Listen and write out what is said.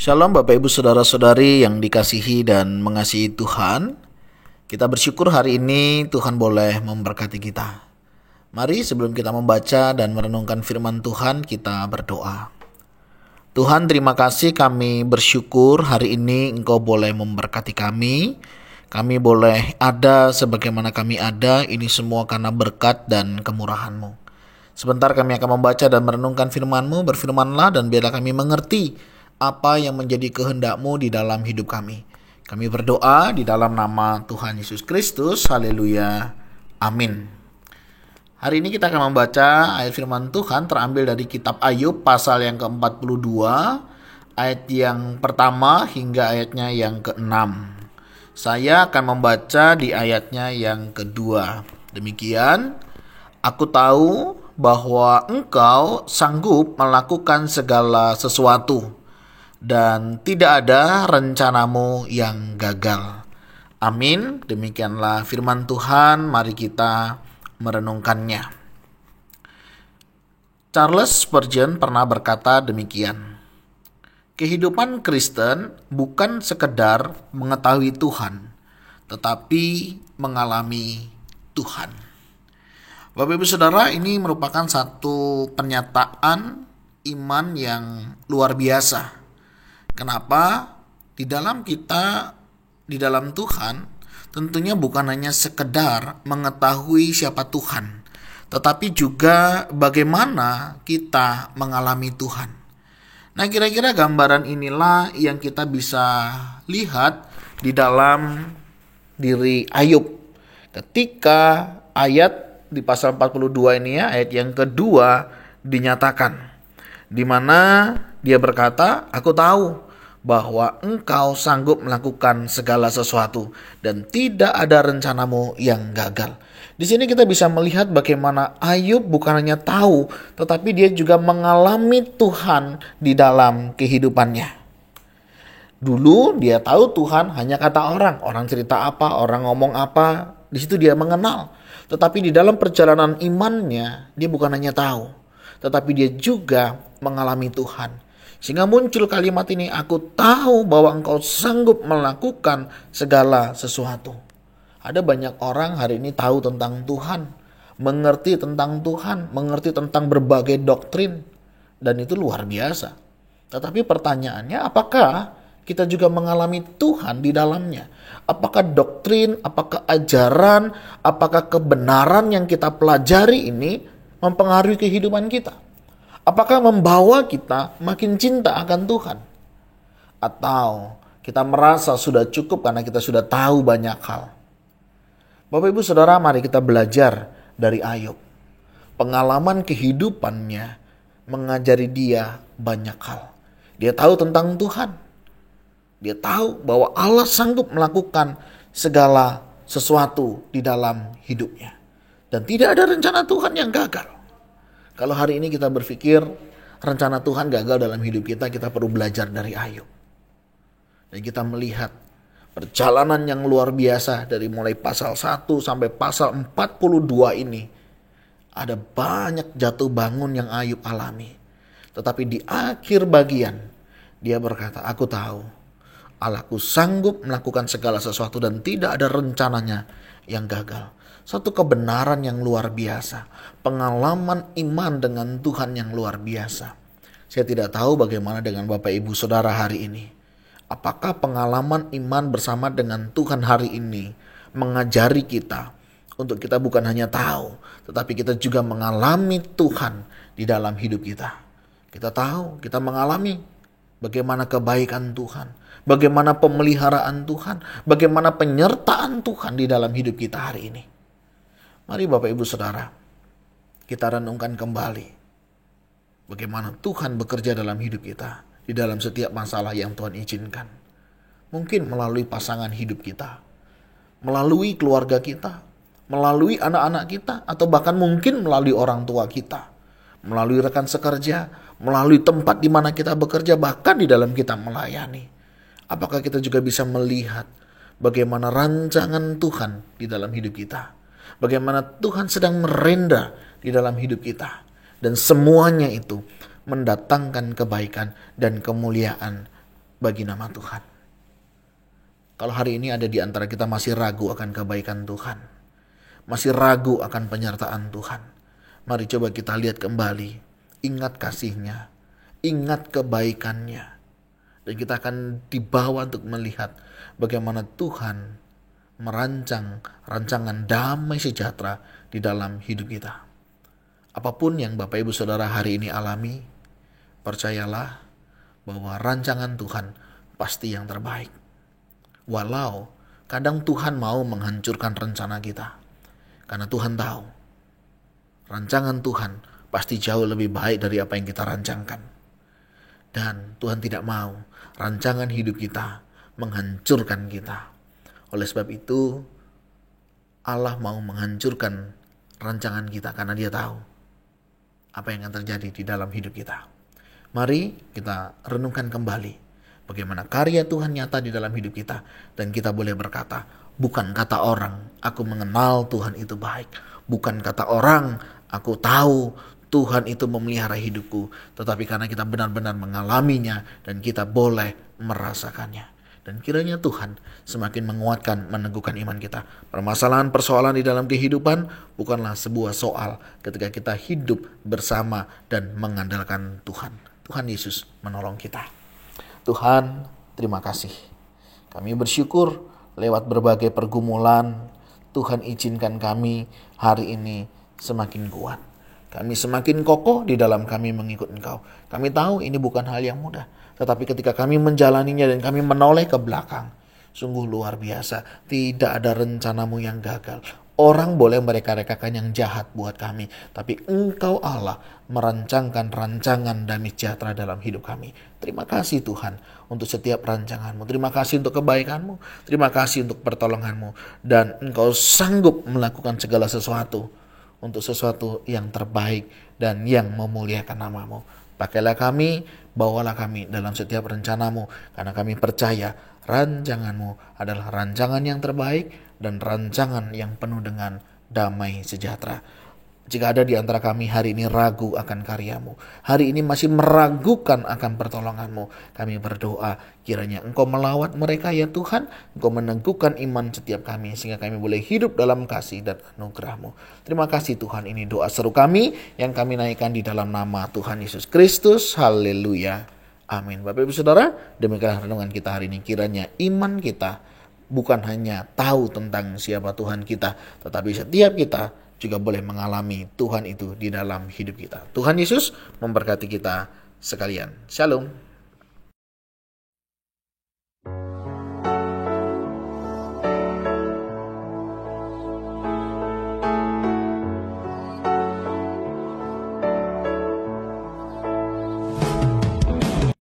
Shalom Bapak Ibu Saudara-saudari yang dikasihi dan mengasihi Tuhan. Kita bersyukur hari ini Tuhan boleh memberkati kita. Mari sebelum kita membaca dan merenungkan firman Tuhan, kita berdoa. Tuhan, terima kasih, kami bersyukur hari ini Engkau boleh memberkati kami. Kami boleh ada sebagaimana kami ada, ini semua karena berkat dan kemurahan-Mu. Sebentar kami akan membaca dan merenungkan firman-Mu, berfirmanlah dan biarlah kami mengerti apa yang menjadi kehendak-Mu di dalam hidup kami. Kami berdoa di dalam nama Tuhan Yesus Kristus. Haleluya. Amin. Hari ini kita akan membaca ayat firman Tuhan terambil dari kitab Ayub pasal yang ke-42, ayat yang pertama hingga ayatnya yang ke-6. Saya akan membaca di ayatnya yang kedua. Demikian, aku tahu bahwa Engkau sanggup melakukan segala sesuatu, dan tidak ada rencanamu yang gagal. Amin. Demikianlah firman Tuhan, mari kita merenungkannya. Charles Spurgeon pernah berkata demikian: kehidupan Kristen bukan sekedar mengetahui Tuhan, tetapi mengalami Tuhan. Bapak Ibu Saudara, ini merupakan satu pernyataan iman yang luar biasa. Kenapa? Di dalam Tuhan tentunya bukan hanya sekedar mengetahui siapa Tuhan, tetapi juga bagaimana kita mengalami Tuhan. Nah, kira-kira gambaran inilah yang kita bisa lihat di dalam diri Ayub. Ketika ayat di pasal 42 ini ya, ayat yang kedua dinyatakan, di mana dia berkata, aku tahu bahwa Engkau sanggup melakukan segala sesuatu dan tidak ada rencanamu yang gagal. Di sini kita bisa melihat bagaimana Ayub bukan hanya tahu, tetapi dia juga mengalami Tuhan di dalam kehidupannya. Dulu dia tahu Tuhan hanya kata orang cerita apa, orang ngomong apa, di situ dia mengenal. Tetapi di dalam perjalanan imannya, dia bukan hanya tahu, tetapi dia juga mengalami Tuhan. Sehingga muncul kalimat ini, aku tahu bahwa Engkau sanggup melakukan segala sesuatu. Ada banyak orang hari ini tahu tentang Tuhan, mengerti tentang Tuhan, mengerti tentang berbagai doktrin, dan itu luar biasa. Tetapi pertanyaannya, apakah kita juga mengalami Tuhan di dalamnya? Apakah doktrin, apakah ajaran, apakah kebenaran yang kita pelajari ini mempengaruhi kehidupan kita? Apakah membawa kita makin cinta akan Tuhan? Atau kita merasa sudah cukup karena kita sudah tahu banyak hal? Bapak Ibu Saudara, mari kita belajar dari Ayub. Pengalaman kehidupannya mengajari dia banyak hal. Dia tahu tentang Tuhan. Dia tahu bahwa Allah sanggup melakukan segala sesuatu di dalam hidupnya. Dan tidak ada rencana Tuhan yang gagal. Kalau hari ini kita berpikir rencana Tuhan gagal dalam hidup kita, kita perlu belajar dari Ayub. Dan kita melihat perjalanan yang luar biasa dari mulai pasal 1 sampai pasal 42 ini. Ada banyak jatuh bangun yang Ayub alami. Tetapi di akhir bagian dia berkata, aku tahu Allahku sanggup melakukan segala sesuatu dan tidak ada rencananya yang gagal. Satu kebenaran yang luar biasa. Pengalaman iman dengan Tuhan yang luar biasa. Saya tidak tahu bagaimana dengan Bapak Ibu Saudara hari ini. Apakah pengalaman iman bersama dengan Tuhan hari ini mengajari kita untuk kita bukan hanya tahu, tetapi kita juga mengalami Tuhan di dalam hidup kita. Kita tahu, kita mengalami bagaimana kebaikan Tuhan, bagaimana pemeliharaan Tuhan, bagaimana penyertaan Tuhan di dalam hidup kita hari ini. Mari Bapak Ibu Saudara, kita renungkan kembali bagaimana Tuhan bekerja dalam hidup kita, di dalam setiap masalah yang Tuhan izinkan. Mungkin melalui pasangan hidup kita, melalui keluarga kita, melalui anak-anak kita, atau bahkan mungkin melalui orang tua kita, melalui rekan sekerja, melalui tempat di mana kita bekerja, bahkan di dalam kita melayani. Apakah kita juga bisa melihat bagaimana rancangan Tuhan di dalam hidup kita? Bagaimana Tuhan sedang merenda di dalam hidup kita. Dan semuanya itu mendatangkan kebaikan dan kemuliaan bagi nama Tuhan. Kalau hari ini ada di antara kita masih ragu akan kebaikan Tuhan, masih ragu akan penyertaan Tuhan, mari coba kita lihat kembali, ingat kasih-Nya, ingat kebaikan-Nya, dan kita akan dibawa untuk melihat bagaimana Tuhan merancang rancangan damai sejahtera di dalam hidup kita. Apapun yang Bapak Ibu Saudara hari ini alami, percayalah bahwa rancangan Tuhan pasti yang terbaik. Walau kadang Tuhan mau menghancurkan rencana kita, karena Tuhan tahu rancangan Tuhan pasti jauh lebih baik dari apa yang kita rancangkan. Dan Tuhan tidak mau rancangan hidup kita menghancurkan kita. Oleh sebab itu Allah mau menghancurkan rancangan kita karena Dia tahu apa yang akan terjadi di dalam hidup kita. Mari kita renungkan kembali bagaimana karya Tuhan nyata di dalam hidup kita, dan kita boleh berkata, bukan kata orang, aku mengenal Tuhan itu baik. Bukan kata orang, aku tahu Tuhan itu memelihara hidupku. Tetapi karena kita benar-benar mengalaminya dan kita boleh merasakannya. Dan kiranya Tuhan semakin menguatkan, meneguhkan iman kita. Permasalahan-persoalan di dalam kehidupan bukanlah sebuah soal ketika kita hidup bersama dan mengandalkan Tuhan. Tuhan Yesus menolong kita. Tuhan, terima kasih. Kami bersyukur lewat berbagai pergumulan, Tuhan izinkan kami hari ini semakin kuat. Kami semakin kokoh di dalam kami mengikut Engkau. Kami tahu ini bukan hal yang mudah. Tetapi ketika kami menjalaninya dan kami menoleh ke belakang, sungguh luar biasa. Tidak ada rencanamu yang gagal. Orang boleh mereka-rekakan yang jahat buat kami, tapi Engkau Allah merancangkan rancangan damai sejahtera dalam hidup kami. Terima kasih Tuhan untuk setiap rancangan-Mu. Terima kasih untuk kebaikan-Mu. Terima kasih untuk pertolongan-Mu. Dan Engkau sanggup melakukan segala sesuatu untuk sesuatu yang terbaik dan yang memuliakan nama-Mu. Pakailah kami, bawalah kami dalam setiap rencana-Mu, karena kami percaya rancangan-Mu adalah rancangan yang terbaik dan rancangan yang penuh dengan damai sejahtera. Jika ada di antara kami hari ini ragu akan karya-Mu, hari ini masih meragukan akan pertolongan-Mu, kami berdoa kiranya Engkau melawat mereka ya Tuhan, Engkau meneguhkan iman setiap kami sehingga kami boleh hidup dalam kasih dan anugerah-Mu. Terima kasih Tuhan, ini doa seru kami yang kami naikkan di dalam nama Tuhan Yesus Kristus. Haleluya. Amin. Bapak Ibu Saudara, demikianlah renungan kita hari ini. Kiranya iman kita bukan hanya tahu tentang siapa Tuhan kita, tetapi setiap kita juga boleh mengalami Tuhan itu di dalam hidup kita. Tuhan Yesus memberkati kita sekalian. Shalom.